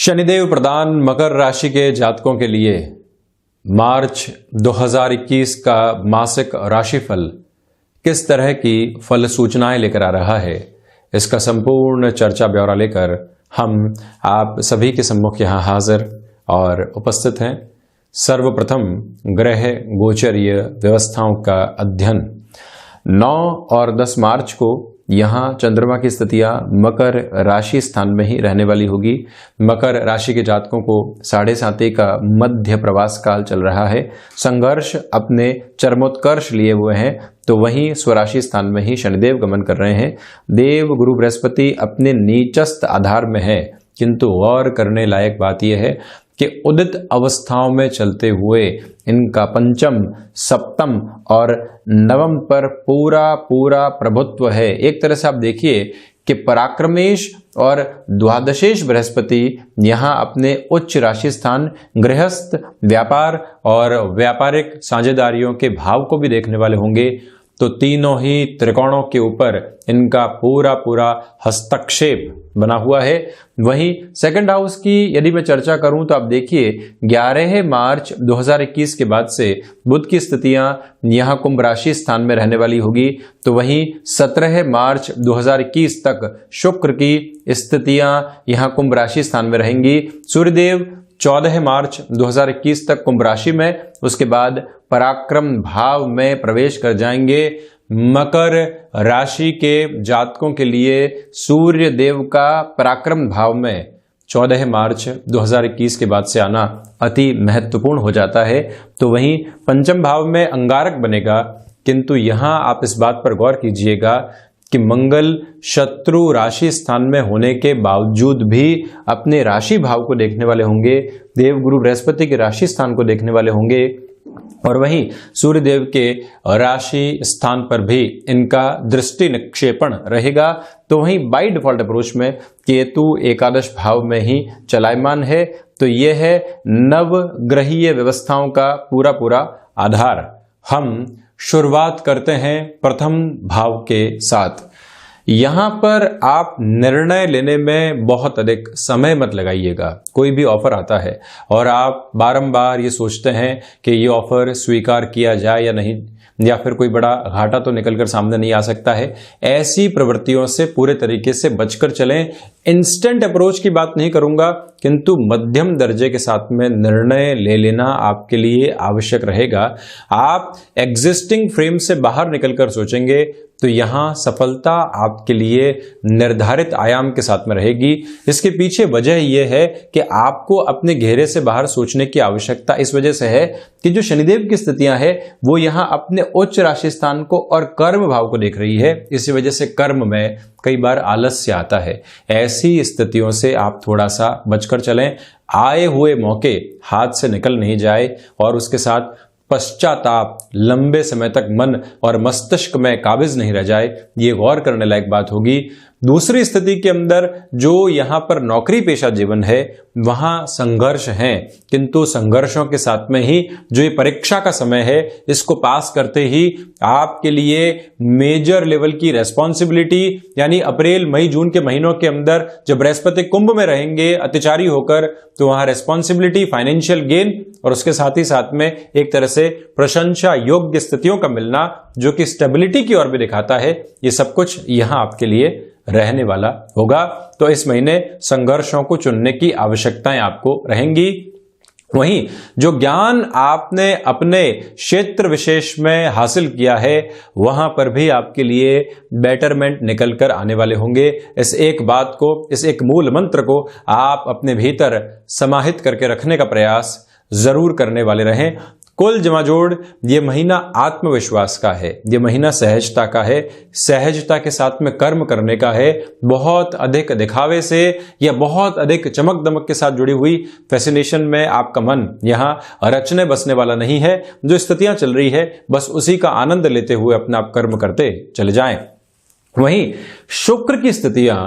शनिदेव प्रदान मकर राशि के जातकों के लिए मार्च 2021 का मासिक राशिफल किस तरह की फल सूचनाएं लेकर आ रहा है, इसका संपूर्ण चर्चा ब्यौरा लेकर हम आप सभी के सम्मुख यहाँ हाजिर और उपस्थित हैं। सर्वप्रथम ग्रह गोचरीय व्यवस्थाओं का अध्ययन। 9 और 10 मार्च को यहाँ चंद्रमा की स्थितियां मकर राशि स्थान में ही रहने वाली होगी। मकर राशि के जातकों को 7.5 का मध्य प्रवास काल चल रहा है। संघर्ष अपने चरमोत्कर्ष लिए हुए हैं, तो वहीं स्वराशि स्थान में ही शनिदेव गमन कर रहे हैं। देव गुरु बृहस्पति अपने नीचस्थ आधार में है, किंतु गौर करने लायक बात यह है कि उदित अवस्थाओं में चलते हुए इनका पंचम, सप्तम और नवम पर पूरा प्रभुत्व है। एक तरह से आप देखिए कि पराक्रमेश और द्वादशेश बृहस्पति यहाँ अपने उच्च राशि स्थान गृहस्थ, व्यापार और व्यापारिक साझेदारियों के भाव को भी देखने वाले होंगे, तो तीनों ही त्रिकोणों के ऊपर इनका पूरा हस्तक्षेप बना हुआ है। वहीं सेकंड हाउस की यदि मैं चर्चा करूं तो आप देखिए 11 मार्च 2021 के बाद से बुध की स्थितियां यहां कुंभ राशि स्थान में रहने वाली होगी, तो वहीं 17 मार्च 2021 तक शुक्र की स्थितियां यहां कुंभ राशि स्थान में रहेंगी। सूर्यदेव 14 मार्च 2021 तक कुंभ राशि में, उसके बाद पराक्रम भाव में प्रवेश कर जाएंगे। मकर राशि के जातकों के लिए सूर्य देव का पराक्रम भाव में 14 मार्च 2021 के बाद से आना अति महत्वपूर्ण हो जाता है। तो वहीं पंचम भाव में अंगारक बनेगा, किंतु यहां आप इस बात पर गौर कीजिएगा कि मंगल शत्रु राशि स्थान में होने के बावजूद भी अपने राशि भाव को देखने वाले होंगे, देव गुरु बृहस्पति के राशि स्थान को देखने वाले होंगे, और वहीं सूर्यदेव के राशि स्थान पर भी इनका दृष्टि निक्षेपण रहेगा। तो वहीं बाई डिफॉल्ट अप्रोच में केतु एकादश भाव में ही चलायमान है, तो यह है नवग्रहीय व्यवस्थाओं का पूरा आधार। हम शुरुआत करते हैं प्रथम भाव के साथ। यहां पर आप निर्णय लेने में बहुत अधिक समय मत लगाइएगा। कोई भी ऑफर आता है और आप बारंबार ये सोचते हैं कि ये ऑफर स्वीकार किया जाए या नहीं, या फिर कोई बड़ा घाटा तो निकलकर सामने नहीं आ सकता है, ऐसी प्रवृत्तियों से पूरे तरीके से बचकर चलें। इंस्टेंट अप्रोच की बात नहीं करूंगा, किंतु मध्यम दर्जे के साथ में निर्णय ले लेना आपके लिए आवश्यक रहेगा। आप एग्जिस्टिंग फ्रेम से बाहर निकलकर सोचेंगे तो यहां सफलता आपके लिए निर्धारित आयाम के साथ में रहेगी। इसके पीछे वजह यह है कि आपको अपने घेरे से बाहर सोचने की आवश्यकता इस वजह से है कि जो शनिदेव की स्थितियां हैं वो यहां अपने उच्च राशि स्थान को और कर्म भाव को देख रही है। इसी वजह से कर्म में कई बार आलस्य आता है। ऐसी स्थितियों से आप थोड़ा सा बचकर चलें। आए हुए मौके हाथ से निकल नहीं जाए और उसके साथ पश्चाताप लंबे समय तक मन और मस्तिष्क में काबिज नहीं रह जाए, ये गौर करने लायक बात होगी। दूसरी स्थिति के अंदर जो यहां पर नौकरी पेशा जीवन है वहां संघर्ष हैं, किंतु संघर्षों के साथ में ही जो ये परीक्षा का समय है इसको पास करते ही आपके लिए मेजर लेवल की रेस्पॉन्सिबिलिटी, यानी अप्रैल मई जून के महीनों के अंदर जब बृहस्पति कुंभ में रहेंगे अतिचारी होकर, तो वहां रेस्पॉन्सिबिलिटी, फाइनेंशियल गेन और उसके साथ ही साथ में एक तरह से प्रशंसा योग्य स्थितियों का मिलना जो कि स्टेबिलिटी की ओर भी दिखाता है, ये सब कुछ यहां आपके लिए रहने वाला होगा। तो इस महीने संघर्षों को चुनने की आवश्यकताएं आपको रहेंगी। वहीं जो ज्ञान आपने अपने क्षेत्र विशेष में हासिल किया है वहां पर भी आपके लिए बेटरमेंट निकल कर आने वाले होंगे। इस एक बात को, इस एक मूल मंत्र को आप अपने भीतर समाहित करके रखने का प्रयास जरूर करने वाले रहें। कुल जमाजोड़ ये महीना आत्मविश्वास का है, ये महीना सहजता का है, सहजता के साथ में कर्म करने का है। बहुत अधिक दिखावे से या बहुत अधिक चमक दमक के साथ जुड़ी हुई फैसिनेशन में आपका मन यहाँ रचने बसने वाला नहीं है। जो स्थितियां चल रही है बस उसी का आनंद लेते हुए अपना आप कर्म करते चले जाएं। वहीं शुक्र की स्थितियां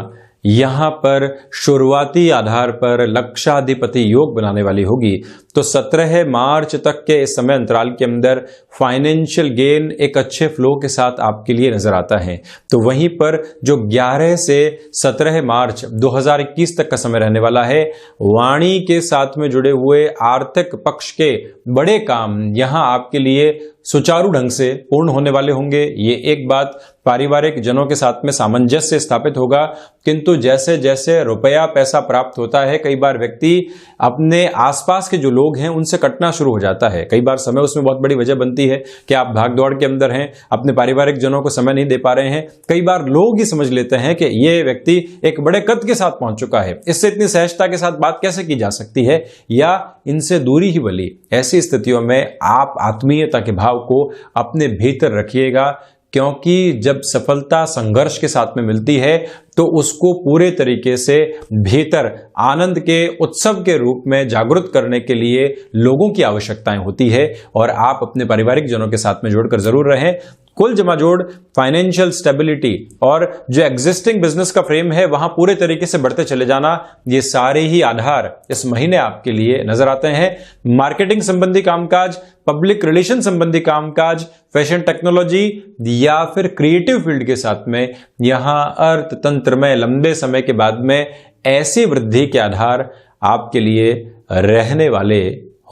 यहां पर शुरुआती आधार पर लक्षाधिपति योग बनाने वाली होगी। तो 17 मार्च तक के इस समय अंतराल के अंदर फाइनेंशियल गेन एक अच्छे फ्लो के साथ आपके लिए नजर आता है। तो वहीं पर जो 11 से 17 मार्च 2021 तक का समय रहने वाला है, वाणी के साथ में जुड़े हुए आर्थिक पक्ष के बड़े काम यहां आपके लिए सुचारू ढंग से पूर्ण होने वाले होंगे। ये एक बात, पारिवारिक जनों के साथ में सामंजस्य स्थापित होगा। किंतु जैसे जैसे रुपया पैसा प्राप्त होता है, कई बार व्यक्ति अपने आसपास के जो लोग हैं उनसे कटना शुरू हो जाता है। कई बार समय उसमें बहुत बड़ी वजह बनती है कि आप भागदौड़ के अंदर हैं, अपने पारिवारिक जनों को समय नहीं दे पा रहे हैं। कई बार लोग ही समझ लेते हैं कि ये व्यक्ति एक बड़े कद के साथ पहुंच चुका है, इससे इतनी सहजता के साथ बात कैसे की जा सकती है, या इनसे दूरी ही भली। ऐसी स्थितियों में आप आत्मीयता के भाव को अपने भीतर रखिएगा, क्योंकि जब सफलता संघर्ष के साथ में मिलती है तो उसको पूरे तरीके से भीतर आनंद के उत्सव के रूप में जागृत करने के लिए लोगों की आवश्यकताएं होती है। और आप अपने पारिवारिक जनों के साथ में जोड़कर जरूर रहें। कुल जमाजोड़, फाइनेंशियल स्टेबिलिटी और जो एग्जिस्टिंग बिजनेस का फ्रेम है वहां पूरे तरीके से बढ़ते चले जाना, ये सारे ही आधार इस महीने आपके लिए नजर आते हैं। मार्केटिंग संबंधी कामकाज, पब्लिक रिलेशन संबंधी कामकाज, फैशन टेक्नोलॉजी या फिर क्रिएटिव फील्ड के साथ में यहां अर्थतंत्र में लंबे समय के बाद में ऐसी वृद्धि के आधार आपके लिए रहने वाले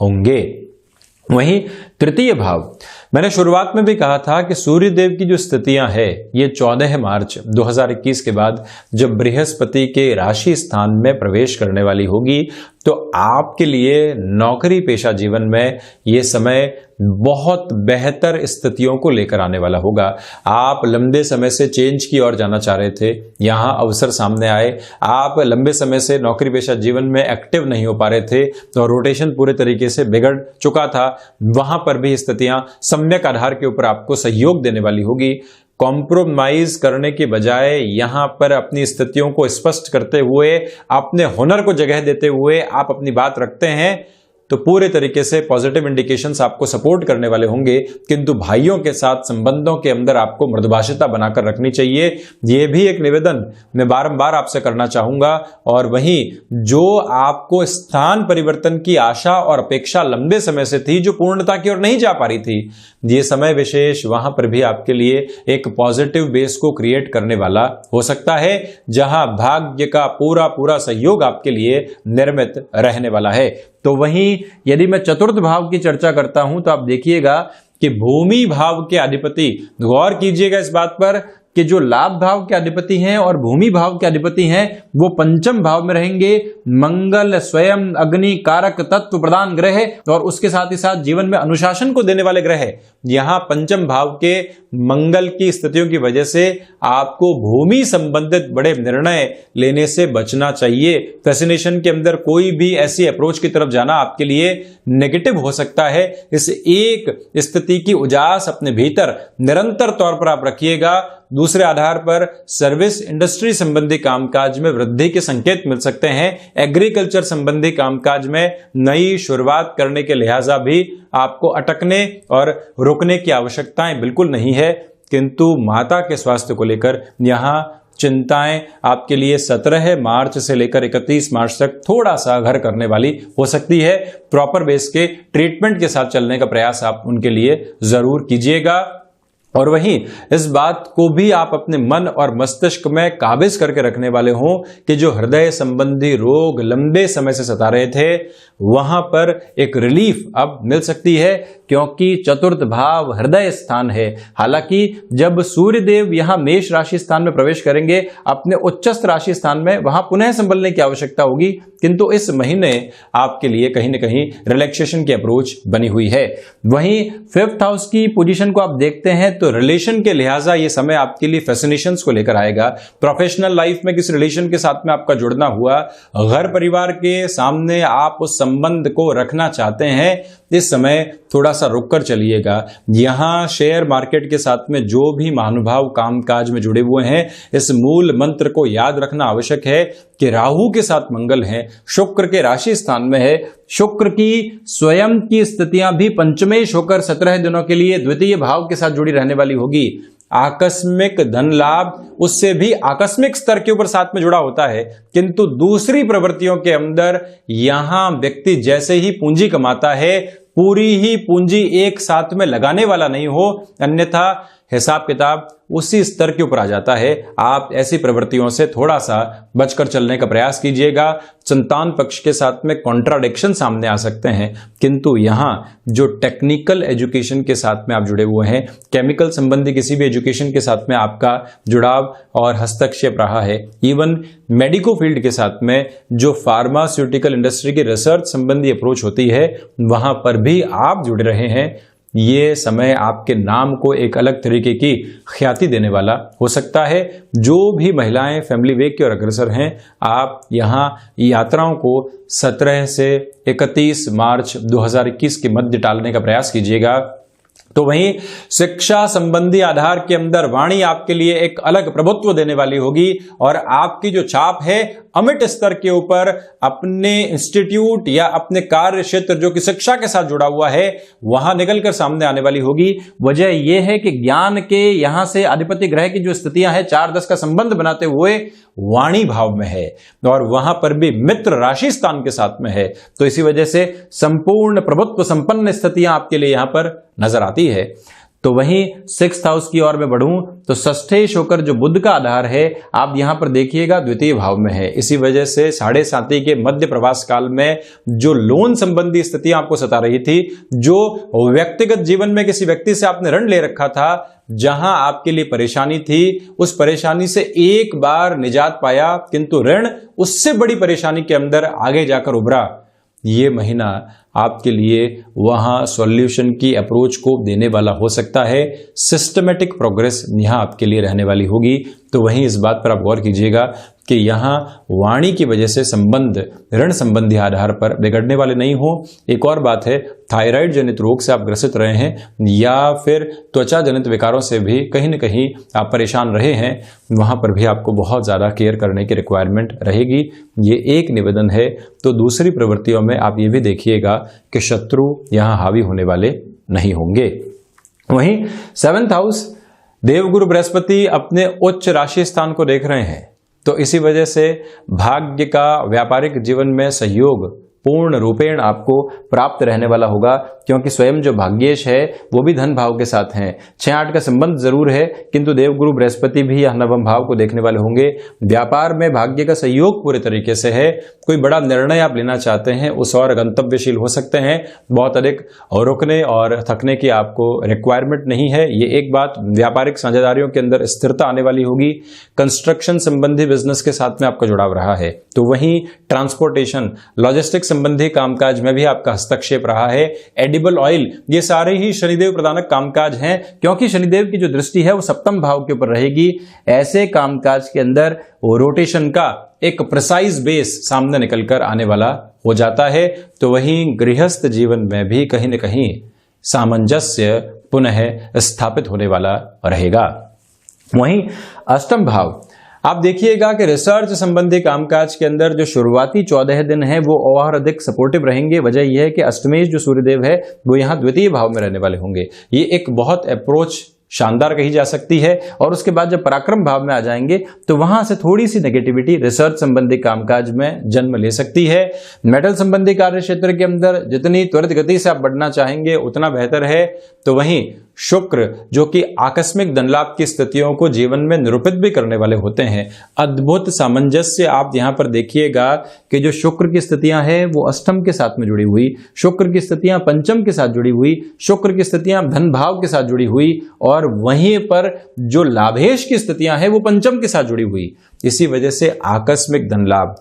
होंगे। वहीं तृतीय भाव, मैंने शुरुआत में भी कहा था कि सूर्य देव की जो स्थितियां है ये 14 मार्च 2021 के बाद जब बृहस्पति के राशि स्थान में प्रवेश करने वाली होगी, तो आपके लिए नौकरी पेशा जीवन में ये समय बहुत बेहतर स्थितियों को लेकर आने वाला होगा। आप लंबे समय से चेंज की ओर जाना चाह रहे थे, यहां अवसर सामने आए। आप लंबे समय से नौकरी पेशा जीवन में एक्टिव नहीं हो पा रहे थे और रोटेशन पूरे तरीके से बिगड़ चुका था, वहां पर भी स्थितियां सम्यक आधार के ऊपर आपको सहयोग देने वाली होगी। कॉम्प्रोमाइज करने के बजाय यहां पर अपनी स्थितियों को स्पष्ट करते हुए, अपने हुनर को जगह देते हुए आप अपनी बात रखते हैं, तो पूरे तरीके से पॉजिटिव इंडिकेशंस आपको सपोर्ट करने वाले होंगे। किंतु भाइयों के साथ संबंधों के अंदर आपको मृदुभाषिता बनाकर रखनी चाहिए, यह भी एक निवेदन मैं बारंबार आपसे करना चाहूंगा। और वहीं जो आपको स्थान परिवर्तन की आशा और अपेक्षा लंबे समय से थी, जो पूर्णता की ओर नहीं जा पा रही थी, ये समय विशेष वहां पर भी आपके लिए एक पॉजिटिव बेस को क्रिएट करने वाला हो सकता है, जहां भाग्य का पूरा पूरा सहयोग आपके लिए निर्मित रहने वाला है। तो वहीं यदि मैं चतुर्थ भाव की चर्चा करता हूं तो आप देखिएगा कि भूमि भाव के अधिपति, गौर कीजिएगा इस बात पर कि जो लाभ भाव के अधिपति हैं और भूमि भाव के अधिपति हैं वो पंचम भाव में रहेंगे। मंगल स्वयं अग्नि कारक तत्व प्रदान ग्रह और उसके साथ ही साथ जीवन में अनुशासन को देने वाले ग्रह, यहां पंचम भाव के मंगल की स्थितियों की वजह से आपको भूमि संबंधित बड़े निर्णय लेने से बचना चाहिए। फैसिनेशन के अंदर कोई भी ऐसी अप्रोच की तरफ जाना आपके लिए नेगेटिव हो सकता है। इस एक स्थिति की उजास अपने भीतर निरंतर तौर पर आप रखिएगा। दूसरे आधार पर सर्विस इंडस्ट्री संबंधी कामकाज में वृद्धि के संकेत मिल सकते हैं। एग्रीकल्चर संबंधी कामकाज में नई शुरुआत करने के लिहाजा भी आपको अटकने और रुकने की आवश्यकताएं बिल्कुल नहीं है। किंतु माता के स्वास्थ्य को लेकर यहां चिंताएं आपके लिए 17 मार्च से लेकर 31 मार्च तक थोड़ा सा घर करने वाली हो सकती है। प्रॉपर बेस के ट्रीटमेंट के साथ चलने का प्रयास आप उनके लिए जरूर कीजिएगा। और वहीं इस बात को भी आप अपने मन और मस्तिष्क में काबिज करके रखने वाले हों कि जो हृदय संबंधी रोग लंबे समय से सता रहे थे, वहां पर एक रिलीफ अब मिल सकती है, क्योंकि चतुर्थ भाव हृदय स्थान है। हालांकि जब सूर्य देव यहां मेष राशि स्थान में प्रवेश करेंगे अपने उच्चस्थ राशि स्थान में, वहां पुनः संभलने की आवश्यकता होगी। किंतु इस महीने आपके लिए कहीं ना कहीं रिलैक्सेशन की अप्रोच बनी हुई है। वहीं 5th हाउस की पोजीशन को आप देखते हैं तो रिलेशन के लिहाजा ये समय आपके लिए फैसिनेशंस को लेकर आएगा। प्रोफेशनल लाइफ में किसी रिलेशन के साथ में आपका जुड़ना हुआ, घर परिवार के सामने आप उस संबंध को रखना चाहते हैं, इस समय थोड़ा सा रुक कर चलिएगा। यहां शेयर मार्केट के साथ में जो भी महानुभाव कामकाज में जुड़े हुए हैं, इस मूल मंत्र को याद रखना आवश्यक है कि राहु के साथ मंगल है, शुक्र के राशि स्थान में है। शुक्र की स्वयं की स्थितियां भी पंचमेश होकर 17 दिनों के लिए द्वितीय भाव के साथ जुड़ी रहने वाली होगी। आकस्मिक धन लाभ उससे भी आकस्मिक स्तर के ऊपर साथ में जुड़ा होता है, किंतु दूसरी प्रवृत्तियों के अंदर यहां व्यक्ति जैसे ही पूंजी कमाता है पूरी ही पूंजी एक साथ में लगाने वाला नहीं हो, अन्यथा हिसाब किताब उसी स्तर के ऊपर आ जाता है। आप ऐसी प्रवृत्तियों से थोड़ा सा बचकर चलने का प्रयास कीजिएगा। संतान पक्ष के साथ में कॉन्ट्राडिक्शन सामने आ सकते हैं, किंतु यहां जो टेक्निकल एजुकेशन के साथ में आप जुड़े हुए हैं, केमिकल संबंधी किसी भी एजुकेशन के साथ में आपका जुड़ाव और हस्तक्षेप रहा है, इवन मेडिको फील्ड के साथ में जो फार्मास्यूटिकल इंडस्ट्री की रिसर्च संबंधी अप्रोच होती है वहां पर भी आप जुड़ रहे हैं, ये समय आपके नाम को एक अलग तरीके की ख्याति देने वाला हो सकता है। जो भी महिलाएं फैमिली वे की ओर अग्रसर हैं, आप यहां यात्राओं को 17 से 31 मार्च 2021 के मध्य टालने का प्रयास कीजिएगा। तो वहीं शिक्षा संबंधी आधार के अंदर वाणी आपके लिए एक अलग प्रभुत्व देने वाली होगी और आपकी जो छाप है अमिट स्तर के ऊपर अपने इंस्टीट्यूट या अपने कार्य क्षेत्र जो कि शिक्षा के साथ जुड़ा हुआ है वहां निकलकर सामने आने वाली होगी। वजह यह है कि ज्ञान के यहां से अधिपति ग्रह की जो स्थितियां हैं 4-10 का संबंध बनाते हुए वाणी भाव में है और वहां पर भी मित्र राशि स्थान के साथ में है, तो इसी वजह से संपूर्ण प्रभुत्व संपन्न स्थितियां आपके लिए यहां पर नजर आती है। तो वहीं 6th हाउस की ओर में बढ़ूं तो षष्ठेश होकर जो बुध का आधार है आप यहां पर देखिएगा द्वितीय भाव में है। इसी वजह से 7.5 के मध्य प्रवास काल में जो लोन संबंधी स्थितियां आपको सता रही थी, जो व्यक्तिगत जीवन में किसी व्यक्ति से आपने ऋण ले रखा था, जहां आपके लिए परेशानी थी, उस परेशानी से एक बार निजात पाया, किंतु ऋण उससे बड़ी परेशानी के अंदर आगे जाकर उभरा। ये महीना आपके लिए वहां सॉल्यूशन की अप्रोच को देने वाला हो सकता है। सिस्टमेटिक प्रोग्रेस यहां आपके लिए रहने वाली होगी। तो वहीं इस बात पर आप गौर कीजिएगा कि यहां वाणी की वजह से संबंध ऋण संबंधी आधार पर बिगड़ने वाले नहीं हो। एक और बात है, थायराइड जनित रोग से आप ग्रसित रहे हैं या फिर त्वचा जनित विकारों से भी कहीं न कहीं आप परेशान रहे हैं, वहां पर भी आपको बहुत ज्यादा केयर करने की रिक्वायरमेंट रहेगी। ये एक निवेदन है। तो दूसरी प्रवृत्तियों में आप ये भी देखिएगा कि शत्रु यहां हावी होने वाले नहीं होंगे। वहीं 7th हाउस देवगुरु बृहस्पति अपने उच्च राशि स्थान को देख रहे हैं, तो इसी वजह से भाग्य का व्यापारिक जीवन में सहयोग पूर्ण रूपेण आपको प्राप्त रहने वाला होगा, क्योंकि स्वयं जो भाग्येश है वो भी धन भाव के साथ हैं। 6-8 का संबंध जरूर है, किंतु देवगुरु बृहस्पति भी यह नवम भाव को देखने वाले होंगे। व्यापार में भाग्य का सहयोग पूरे तरीके से है। कोई बड़ा निर्णय आप लेना चाहते हैं उस और गंतव्यशील हो सकते हैं। बहुत अधिक और रुकने और थकने की आपको रिक्वायरमेंट नहीं है। ये एक बात। व्यापारिक साझेदारियों के अंदर स्थिरता आने वाली होगी। कंस्ट्रक्शन संबंधी बिजनेस के साथ में आपका जुड़ाव रहा है, तो वहीं ट्रांसपोर्टेशन लॉजिस्टिक संबंधी कामकाज में भी आपका हस्तक्षेप रहा है। एडिबल ऑयल, ये सारे ही शनिदेव प्रदानक कामकाज हैं, क्योंकि शनिदेव की जो दृष्टि है वो 7th भाव के ऊपर रहेगी। ऐसे कामकाज के अंदर रोटेशन का एक प्रिसाइज बेस सामने निकलकर आने वाला हो जाता है। तो वहीं गृहस्थ जीवन में भी कहीं न कहीं सामंजस्य पुनः स्थापित होने वाला रहेगा। वहीं 8th भाव आप देखिएगा कि रिसर्च संबंधी कामकाज के अंदर जो शुरुआती 14 दिन है वो और अधिक सपोर्टिव रहेंगे। वजह यह है कि अष्टमेश जो सूर्यदेव है वो यहाँ द्वितीय भाव में रहने वाले होंगे। ये एक बहुत अप्रोच शानदार कही जा सकती है। और उसके बाद जब पराक्रम भाव में आ जाएंगे तो वहां से थोड़ी सी नेगेटिविटी रिसर्च संबंधी कामकाज में जन्म ले सकती है। मेटल संबंधी कार्य क्षेत्र के अंदर जितनी त्वरित गति से आप बढ़ना चाहेंगे उतना बेहतर है। तो वहीं शुक्र जो कि आकस्मिक धनलाभ की स्थितियों को जीवन में निरूपित भी करने वाले होते हैं। अद्भुत सामंजस्य आप यहां पर देखिएगा कि जो शुक्र की स्थितियां हैं वो अष्टम के साथ में जुड़ी हुई, शुक्र की स्थितियां पंचम के साथ जुड़ी हुई, शुक्र की स्थितियां धन भाव के साथ जुड़ी हुई और वहीं पर जो लाभेश की स्थितियां हैं वो पंचम के साथ जुड़ी हुई। इसी वजह से आकस्मिक धन लाभ,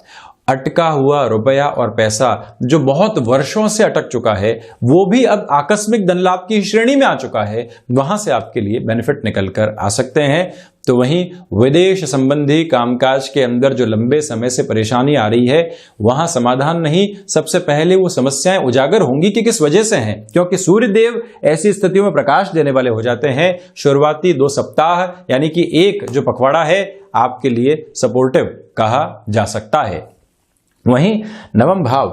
अटका हुआ रुपया और पैसा जो बहुत वर्षों से अटक चुका है वो भी अब आकस्मिक धन लाभ की श्रेणी में आ चुका है, वहां से आपके लिए बेनिफिट निकल कर आ सकते हैं। तो वहीं विदेश संबंधी कामकाज के अंदर जो लंबे समय से परेशानी आ रही है वहां समाधान नहीं, सबसे पहले वो समस्याएं उजागर होंगी कि किस वजह से हैं, क्योंकि सूर्यदेव ऐसी स्थितियों में प्रकाश देने वाले हो जाते हैं। शुरुआती 2 सप्ताह यानी कि एक जो पखवाड़ा है आपके लिए सपोर्टिव कहा जा सकता है। वहीं नवम भाव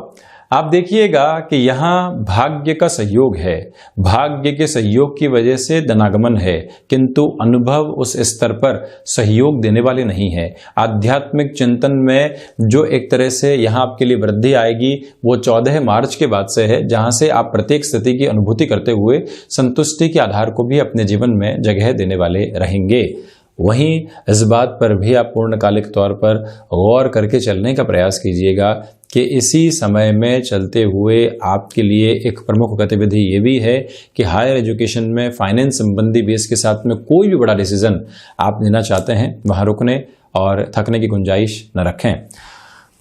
आप देखिएगा कि यहाँ भाग्य का सहयोग है, भाग्य के सहयोग की वजह से धनागमन है, किंतु अनुभव उस स्तर पर सहयोग देने वाले नहीं है। आध्यात्मिक चिंतन में जो एक तरह से यहाँ आपके लिए वृद्धि आएगी वो 14 मार्च के बाद से है, जहां से आप प्रत्येक स्थिति की अनुभूति करते हुए संतुष्टि के आधार को भी अपने जीवन में जगह देने वाले रहेंगे। वहीं इस बात पर भी आप पूर्णकालिक तौर पर गौर करके चलने का प्रयास कीजिएगा कि इसी समय में चलते हुए आपके लिए एक प्रमुख गतिविधि ये भी है कि हायर एजुकेशन में फाइनेंस संबंधी बेस के साथ में कोई भी बड़ा डिसीजन आप लेना चाहते हैं वहां रुकने और थकने की गुंजाइश न रखें।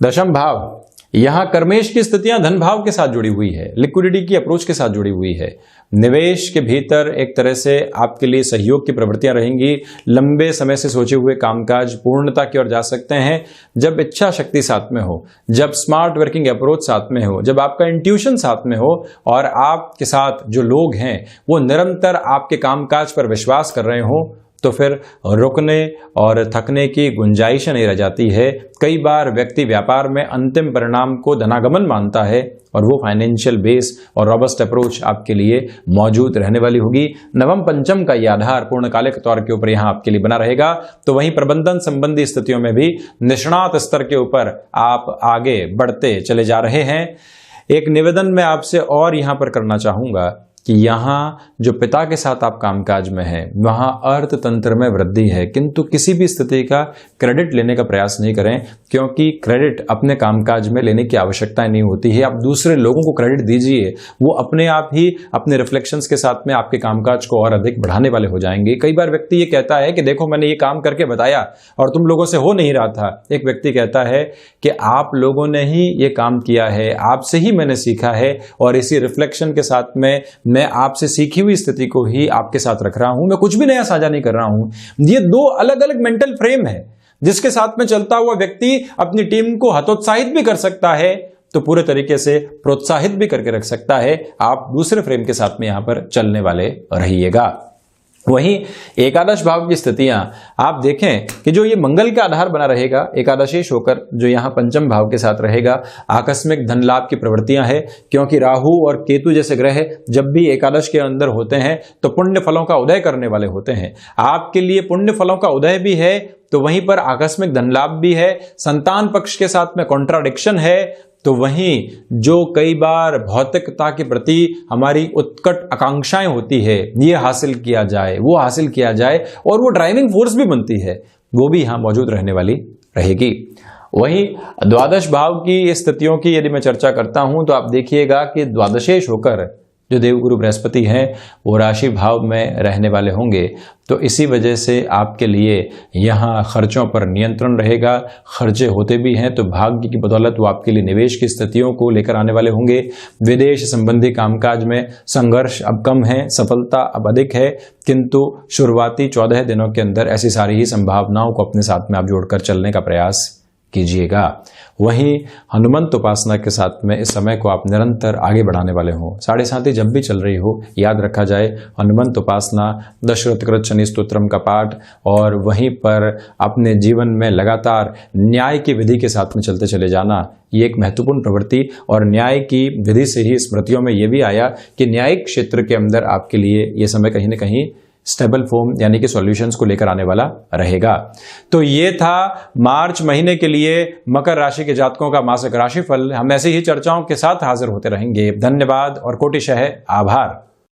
दशम भाव, यहां कर्मेश की स्थितियां धन भाव के साथ जुड़ी हुई है, लिक्विडिटी की अप्रोच के साथ जुड़ी हुई है। निवेश के भीतर एक तरह से आपके लिए सहयोग की प्रवृत्तियां रहेंगी। लंबे समय से सोचे हुए कामकाज पूर्णता की ओर जा सकते हैं जब इच्छा शक्ति साथ में हो, जब स्मार्ट वर्किंग अप्रोच साथ में हो, जब आपका इंट्यूशन साथ में हो और आपके साथ जो लोग हैं वो निरंतर आपके कामकाज पर विश्वास कर रहे हो, तो फिर रुकने और थकने की गुंजाइश नहीं रह जाती है। कई बार व्यक्ति व्यापार में अंतिम परिणाम को धनागमन मानता है और वो फाइनेंशियल बेस और रॉबस्ट अप्रोच आपके लिए मौजूद रहने वाली होगी। नवम पंचम का यह आधार पूर्णकालिक तौर के ऊपर यहाँ आपके लिए बना रहेगा। तो वहीं प्रबंधन संबंधी स्थितियों में भी निष्णात स्तर के ऊपर आप आगे बढ़ते चले जा रहे हैं। एक निवेदन मैं आपसे और यहाँ पर करना चाहूँगा कि यहाँ जो पिता के साथ आप कामकाज में हैं वहाँ अर्थतंत्र में वृद्धि है, किंतु किसी भी स्थिति का क्रेडिट लेने का प्रयास नहीं करें, क्योंकि क्रेडिट अपने कामकाज में लेने की आवश्यकता नहीं होती है। आप दूसरे लोगों को क्रेडिट दीजिए, वो अपने आप ही अपने रिफ्लेक्शंस के साथ में आपके कामकाज को और अधिक बढ़ाने वाले हो जाएंगे। कई बार व्यक्ति ये कहता है कि देखो मैंने ये काम करके बताया और तुम लोगों से हो नहीं रहा था। एक व्यक्ति कहता है कि आप लोगों ने ही ये काम किया है, आपसे ही मैंने सीखा है और इसी रिफ्लेक्शन के साथ में मैं आपसे सीखी हुई स्थिति को ही आपके साथ रख रहा हूं, मैं कुछ भी नया साझा नहीं कर रहा हूं। ये दो अलग अलग मेंटल फ्रेम है जिसके साथ में चलता हुआ व्यक्ति अपनी टीम को हतोत्साहित भी कर सकता है, तो पूरे तरीके से प्रोत्साहित भी करके रख सकता है। आप दूसरे फ्रेम के साथ में यहां पर चलने वाले रहिएगा। वहीं एकादश भाव की स्थितियां आप देखें कि जो ये मंगल का आधार बना रहेगा, एकादशीश होकर जो यहां पंचम भाव के साथ रहेगा, आकस्मिक धन लाभ की प्रवृत्तियां है, क्योंकि राहु और केतु जैसे ग्रह जब भी एकादश के अंदर होते हैं तो पुण्य फलों का उदय करने वाले होते हैं। आपके लिए पुण्य फलों का उदय भी है, तो वहीं पर आकस्मिक धन लाभ भी है। संतान पक्ष के साथ में कॉन्ट्राडिक्शन है, तो वहीं जो कई बार भौतिकता के प्रति हमारी उत्कट आकांक्षाएं होती है, ये हासिल किया जाए, वो हासिल किया जाए और वो ड्राइविंग फोर्स भी बनती है, वो भी यहां मौजूद रहने वाली रहेगी। वहीं द्वादश भाव की स्थितियों की यदि मैं चर्चा करता हूं तो आप देखिएगा कि द्वादशेश होकर जो देवगुरु बृहस्पति हैं वो राशि भाव में रहने वाले होंगे, तो इसी वजह से आपके लिए यहाँ खर्चों पर नियंत्रण रहेगा। खर्चे होते भी हैं तो भाग्य की बदौलत वो आपके लिए निवेश की स्थितियों को लेकर आने वाले होंगे। विदेश संबंधी कामकाज में संघर्ष अब कम है, सफलता अब अधिक है, किंतु शुरुआती 14 दिनों के अंदर ऐसी सारी ही संभावनाओं को अपने साथ में आप जोड़कर चलने का प्रयास कीजिएगा। वहीं हनुमंत उपासना के साथ में इस समय को आप निरंतर आगे बढ़ाने वाले हों। 7:30 जब भी चल रही हो याद रखा जाए हनुमंत उपासना, दशरथकृत शनि स्तोत्रम का पाठ और वहीं पर अपने जीवन में लगातार न्याय की विधि के साथ में चलते चले जाना, ये एक महत्वपूर्ण प्रवृत्ति। और न्याय की विधि से ही स्मृतियों में ये भी आया कि न्यायिक क्षेत्र के अंदर आपके लिए ये समय कहीं ना कहीं स्टेबल फॉर्म यानी कि सॉल्यूशंस को लेकर आने वाला रहेगा। तो ये था मार्च महीने के लिए मकर राशि के जातकों का मासिक राशिफल। हम ऐसी ही चर्चाओं के साथ हाजिर होते रहेंगे। धन्यवाद और कोटिशः आभार।